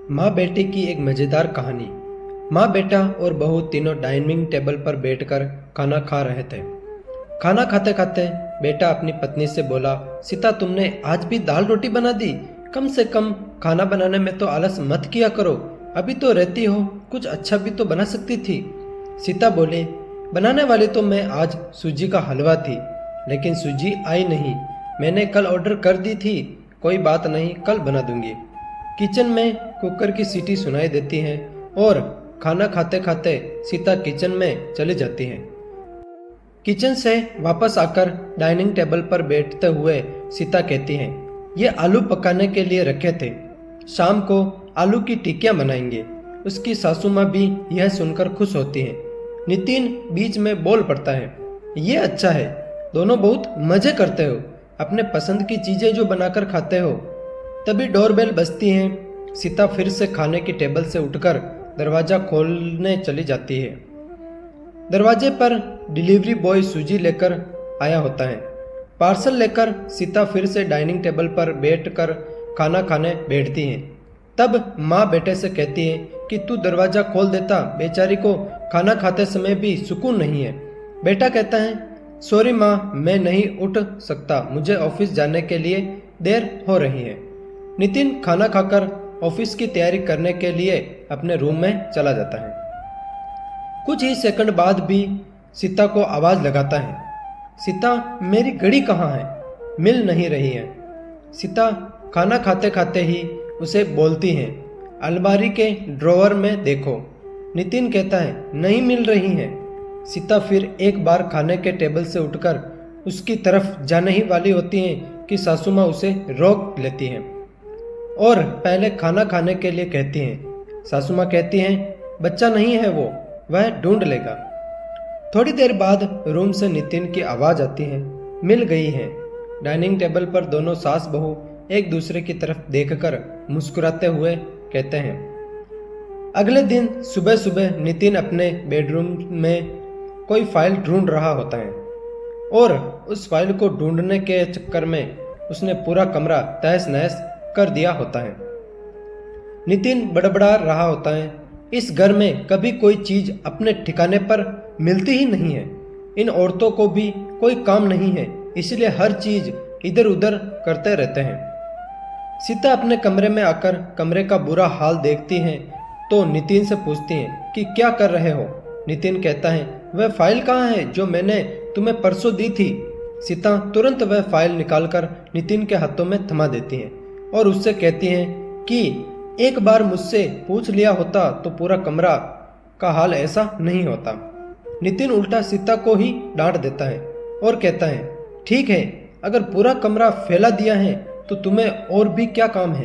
माँ बेटे की एक मज़ेदार कहानी। माँ बेटा और बहू तीनों डाइनिंग टेबल पर बैठकर खाना खा रहे थे। खाना खाते खाते बेटा अपनी पत्नी से बोला, सीता तुमने आज भी दाल रोटी बना दी। कम से कम खाना बनाने में तो आलस मत किया करो। अभी तो रहती हो, कुछ अच्छा भी तो बना सकती थी। सीता बोली, बनाने वाली तो मैं आज सूजी का हलवा थी, लेकिन सूजी आई नहीं। मैंने कल ऑर्डर कर दी थी। कोई बात नहीं, कल बना दूंगी। किचन में कुकर की सीटी सुनाई देती है और खाना खाते खाते सीता किचन में चली जाती है। किचन से वापस आकर डाइनिंग टेबल पर बैठते हुए सीता कहती है, ये आलू पकाने के लिए रखे थे, शाम को आलू की टिक्कियां बनाएंगे। उसकी सासू माँ भी यह सुनकर खुश होती है। नितिन बीच में बोल पड़ता है, ये अच्छा है, दोनों बहुत मजे करते हो, अपने पसंद की चीजें जो बनाकर खाते हो। तभी डोरबेल बजती है। सीता फिर से खाने की टेबल से उठकर दरवाजा खोलने चली जाती है। दरवाजे पर डिलीवरी बॉय सूजी लेकर आया होता है। पार्सल लेकर सीता फिर से डाइनिंग टेबल पर बैठकर खाना खाने बैठती है। तब माँ बेटे से कहती है कि तू दरवाजा खोल देता, बेचारी को खाना खाते समय भी सुकून नहीं है। बेटा कहता है, सॉरी माँ, मैं नहीं उठ सकता, मुझे ऑफिस जाने के लिए देर हो रही है। नितिन खाना खाकर ऑफिस की तैयारी करने के लिए अपने रूम में चला जाता है। कुछ ही सेकंड बाद भी सीता को आवाज लगाता है, सीता मेरी घड़ी कहाँ है? मिल नहीं रही है। सीता खाना खाते खाते ही उसे बोलती है, अलमारी के ड्रॉवर में देखो। नितिन कहता है, नहीं मिल रही है। सीता फिर एक बार खाने के टेबल से उठकर उसकी तरफ जाने ही वाली होती है कि सासू माँ उसे रोक लेती हैं और पहले खाना खाने के लिए कहती हैं। सासू माँ कहती हैं, बच्चा नहीं है वो, वह ढूंढ लेगा। थोड़ी देर बाद रूम से नितिन की आवाज़ आती है, मिल गई है। डाइनिंग टेबल पर दोनों सास बहू एक दूसरे की तरफ देखकर मुस्कुराते हुए कहते हैं। अगले दिन सुबह सुबह नितिन अपने बेडरूम में कोई फाइल ढूंढ रहा होता है और उस फाइल को ढूंढने के चक्कर में उसने पूरा कमरा तहस नहस कर दिया होता है। नितिन बड़बड़ा रहा होता है, इस घर में कभी कोई चीज अपने ठिकाने पर मिलती ही नहीं है। इन औरतों को भी कोई काम नहीं है, इसलिए हर चीज इधर उधर करते रहते हैं। सीता अपने कमरे में आकर कमरे का बुरा हाल देखती हैं तो नितिन से पूछती हैं कि क्या कर रहे हो? नितिन कहता है, वह फाइल कहाँ है जो मैंने तुम्हें परसों दी थी? सीता तुरंत वह फाइल निकालकर नितिन के हाथों में थमा देती हैं और उससे कहती हैं कि एक बार मुझसे पूछ लिया होता तो पूरा कमरा का हाल ऐसा नहीं होता। नितिन उल्टा सीता को ही डांट देता है और कहता है, ठीक है, अगर पूरा कमरा फैला दिया है तो तुम्हें और भी क्या काम है?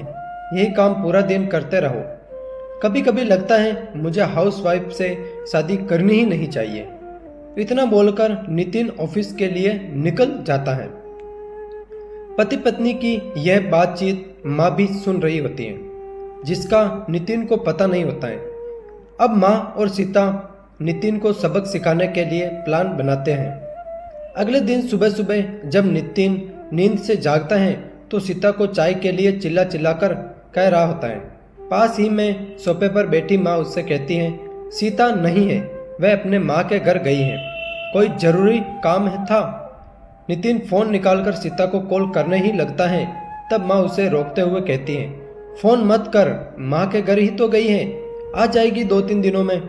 यही काम पूरा दिन करते रहो। कभी कभी लगता है मुझे हाउसवाइफ से शादी करनी ही नहीं चाहिए। इतना बोलकर नितिन ऑफिस के लिए निकल जाता है। पति पत्नी की यह बातचीत माँ भी सुन रही होती है, जिसका नितिन को पता नहीं होता है। अब माँ और सीता नितिन को सबक सिखाने के लिए प्लान बनाते हैं। अगले दिन सुबह सुबह जब नितिन नींद से जागता है तो सीता को चाय के लिए चिल्ला चिल्लाकर कह रहा होता है। पास ही में सोफे पर बैठी माँ उससे कहती है, सीता नहीं है, वह अपने माँ के घर गई है, कोई जरूरी काम है था। नितिन फोन निकालकर सीता को कॉल करने ही लगता है, तब माँ उसे रोकते हुए कहती है, फोन मत कर, माँ के घर ही तो गई है, आ जाएगी 2-3 दिनों में।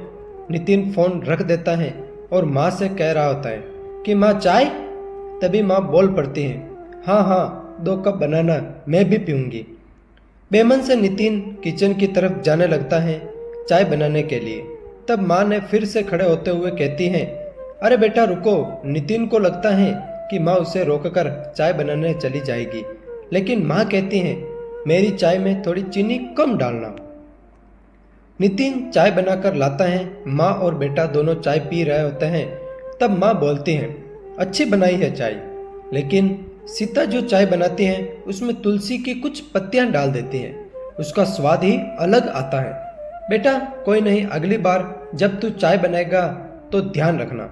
नितिन फोन रख देता है और माँ से कह रहा होता है कि माँ चाय? तभी माँ बोल पड़ती है, हाँ हाँ, 2 कप बनाना, मैं भी पीऊँगी। बेमन से नितिन किचन की तरफ जाने लगता है चाय बनाने के लिए। तब माँ ने फिर से खड़े होते हुए कहती हैं, अरे बेटा रुको। नितिन को लगता है कि माँ उसे रोककर चाय बनाने चली जाएगी, लेकिन माँ कहती हैं, मेरी चाय में थोड़ी चीनी कम डालना। नितिन चाय बनाकर लाता है। माँ और बेटा दोनों चाय पी रहे होते हैं। तब माँ बोलती हैं, अच्छी बनाई है चाय, लेकिन सीता जो चाय बनाती है उसमें तुलसी की कुछ पत्तियां डाल देती हैं, उसका स्वाद ही अलग आता है। बेटा कोई नहीं, अगली बार जब तू चाय बनाएगा तो ध्यान रखना।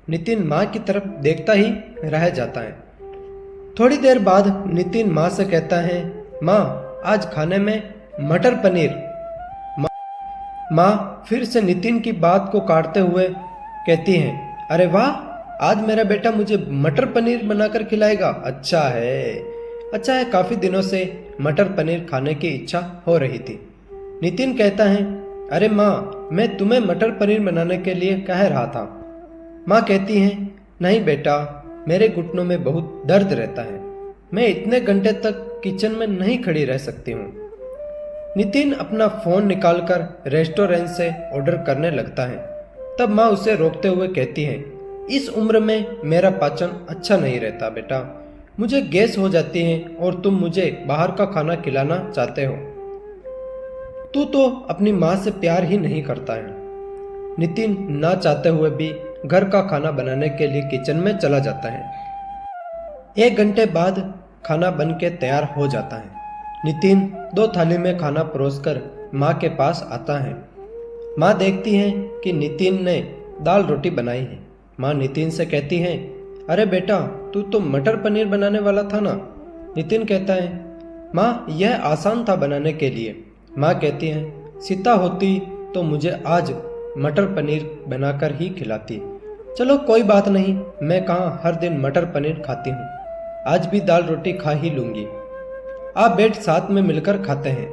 नितिन माँ की तरफ देखता ही रह जाता है। थोड़ी देर बाद नितिन माँ से कहता है, माँ आज खाने में मटर पनीर। माँ फिर से नितिन की बात को काटते हुए कहती हैं, अरे वाह, आज मेरा बेटा मुझे मटर पनीर बनाकर खिलाएगा। अच्छा है, काफ़ी दिनों से मटर पनीर खाने की इच्छा हो रही थी। नितिन कहता है, अरे माँ, मैं तुम्हें मटर पनीर बनाने के लिए कह रहा था। माँ कहती हैं, नहीं बेटा, मेरे घुटनों में बहुत दर्द रहता है, मैं इतने घंटे तक किचन में नहीं खड़ी रह सकती हूँ। नितिन अपना फ़ोन निकालकर रेस्टोरेंट से ऑर्डर करने लगता है। तब माँ उसे रोकते हुए कहती है, इस उम्र में मेरा पाचन अच्छा नहीं रहता बेटा, मुझे गैस हो जाती है और तुम मुझे बाहर का खाना खिलाना चाहते हो। तू तो अपनी माँ से प्यार ही नहीं करता है। नितिन ना चाहते हुए भी घर का खाना बनाने के लिए किचन में चला जाता है। 1 घंटे बाद खाना बन के तैयार हो जाता है। नितिन 2 थाली में खाना परोसकर माँ के पास आता है। माँ देखती है कि नितिन ने दाल रोटी बनाई है। माँ नितिन से कहती है, अरे बेटा, तू तो मटर पनीर बनाने वाला था ना। नितिन कहता है, माँ यह आसान था बनाने के लिए। माँ कहती है, सीता होती तो मुझे आज मटर पनीर बनाकर ही खिलाती। चलो कोई बात नहीं, मैं कहाँ हर दिन मटर पनीर खाती हूँ, आज भी दाल रोटी खा ही लूँगी। आप बैठ साथ में मिलकर खाते हैं।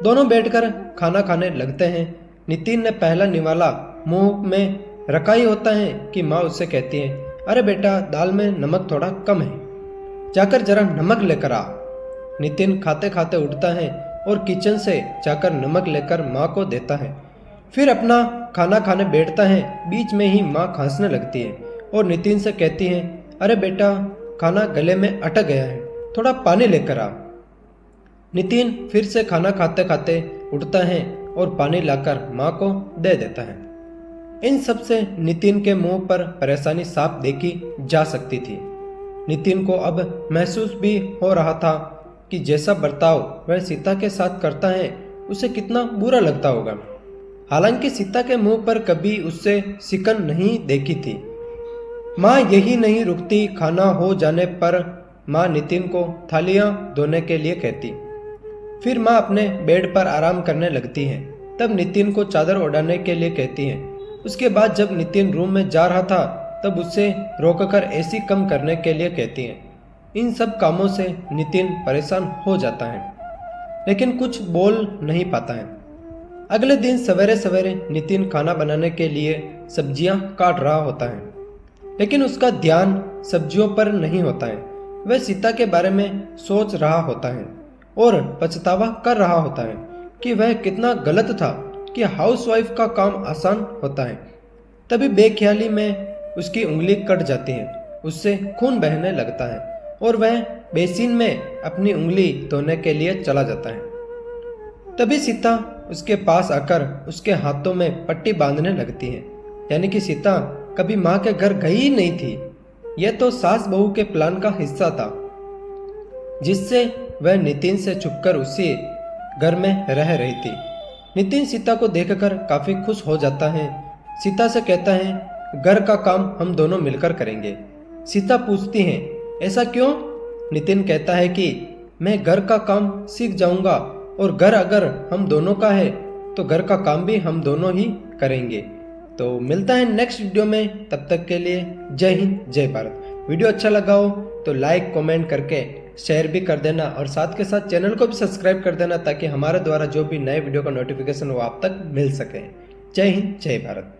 दोनों बैठकर खाना खाने लगते हैं। नितिन ने पहला निवाला मुंह में रखा ही होता है कि माँ उससे कहती है, अरे बेटा, दाल में नमक थोड़ा कम है, जाकर जरा नमक लेकर आ। नितिन खाते खाते उठता है और किचन से जाकर नमक लेकर माँ को देता है। फिर अपना खाना खाने बैठता है। बीच में ही माँ खांसने लगती है और नितिन से कहती है, अरे बेटा, खाना गले में अटक गया है, थोड़ा पानी लेकर आ। नितिन फिर से खाना खाते खाते उठता है और पानी लाकर माँ को दे देता है। इन सब से नितिन के मुंह पर परेशानी साफ देखी जा सकती थी। नितिन को अब महसूस भी हो रहा था कि जैसा बर्ताव वह सीता के साथ करता है उसे कितना बुरा लगता होगा। हालांकि सीता के मुंह पर कभी उससे सिकन नहीं देखी थी। माँ यही नहीं रुकती। खाना हो जाने पर माँ नितिन को थालियाँ धोने के लिए कहती। फिर माँ अपने बेड पर आराम करने लगती हैं। तब नितिन को चादर ओढ़ाने के लिए कहती हैं। उसके बाद जब नितिन रूम में जा रहा था तब उससे रोककर एसी कम करने के लिए कहती हैं। इन सब कामों से नितिन परेशान हो जाता है, लेकिन कुछ बोल नहीं पाता है। अगले दिन सवेरे सवेरे नितिन खाना बनाने के लिए सब्जियां काट रहा होता है, लेकिन उसका ध्यान सब्जियों पर नहीं होता है। वह सीता के बारे में सोच रहा होता है और पछतावा कर रहा होता है कि वह कितना गलत था कि हाउसवाइफ का काम आसान होता है। तभी बेख्याली में उसकी उंगली कट जाती है, उससे खून बहने लगता है और वह बेसिन में अपनी उंगली धोने के लिए चला जाता है। तभी सीता उसके पास आकर उसके हाथों में पट्टी बांधने लगती है। यानी कि सीता कभी माँ के घर गई ही नहीं थी। यह तो सास बहू के प्लान का हिस्सा था, जिससे वह नितिन से छुपकर उसी घर में रह रही थी। नितिन सीता को देखकर काफी खुश हो जाता है। सीता से कहता है, घर का काम हम दोनों मिलकर करेंगे। सीता पूछती है, ऐसा क्यों? नितिन कहता है कि मैं घर का काम सीख जाऊंगा और घर अगर हम दोनों का है तो घर का काम भी हम दोनों ही करेंगे। तो मिलता है नेक्स्ट वीडियो में, तब तक के लिए जय हिंद, जय भारत। वीडियो अच्छा लगा हो तो लाइक कमेंट करके शेयर भी कर देना और साथ के साथ चैनल को भी सब्सक्राइब कर देना ताकि हमारे द्वारा जो भी नए वीडियो का नोटिफिकेशन वो आप तक मिल सके। जय हिंद, जय भारत।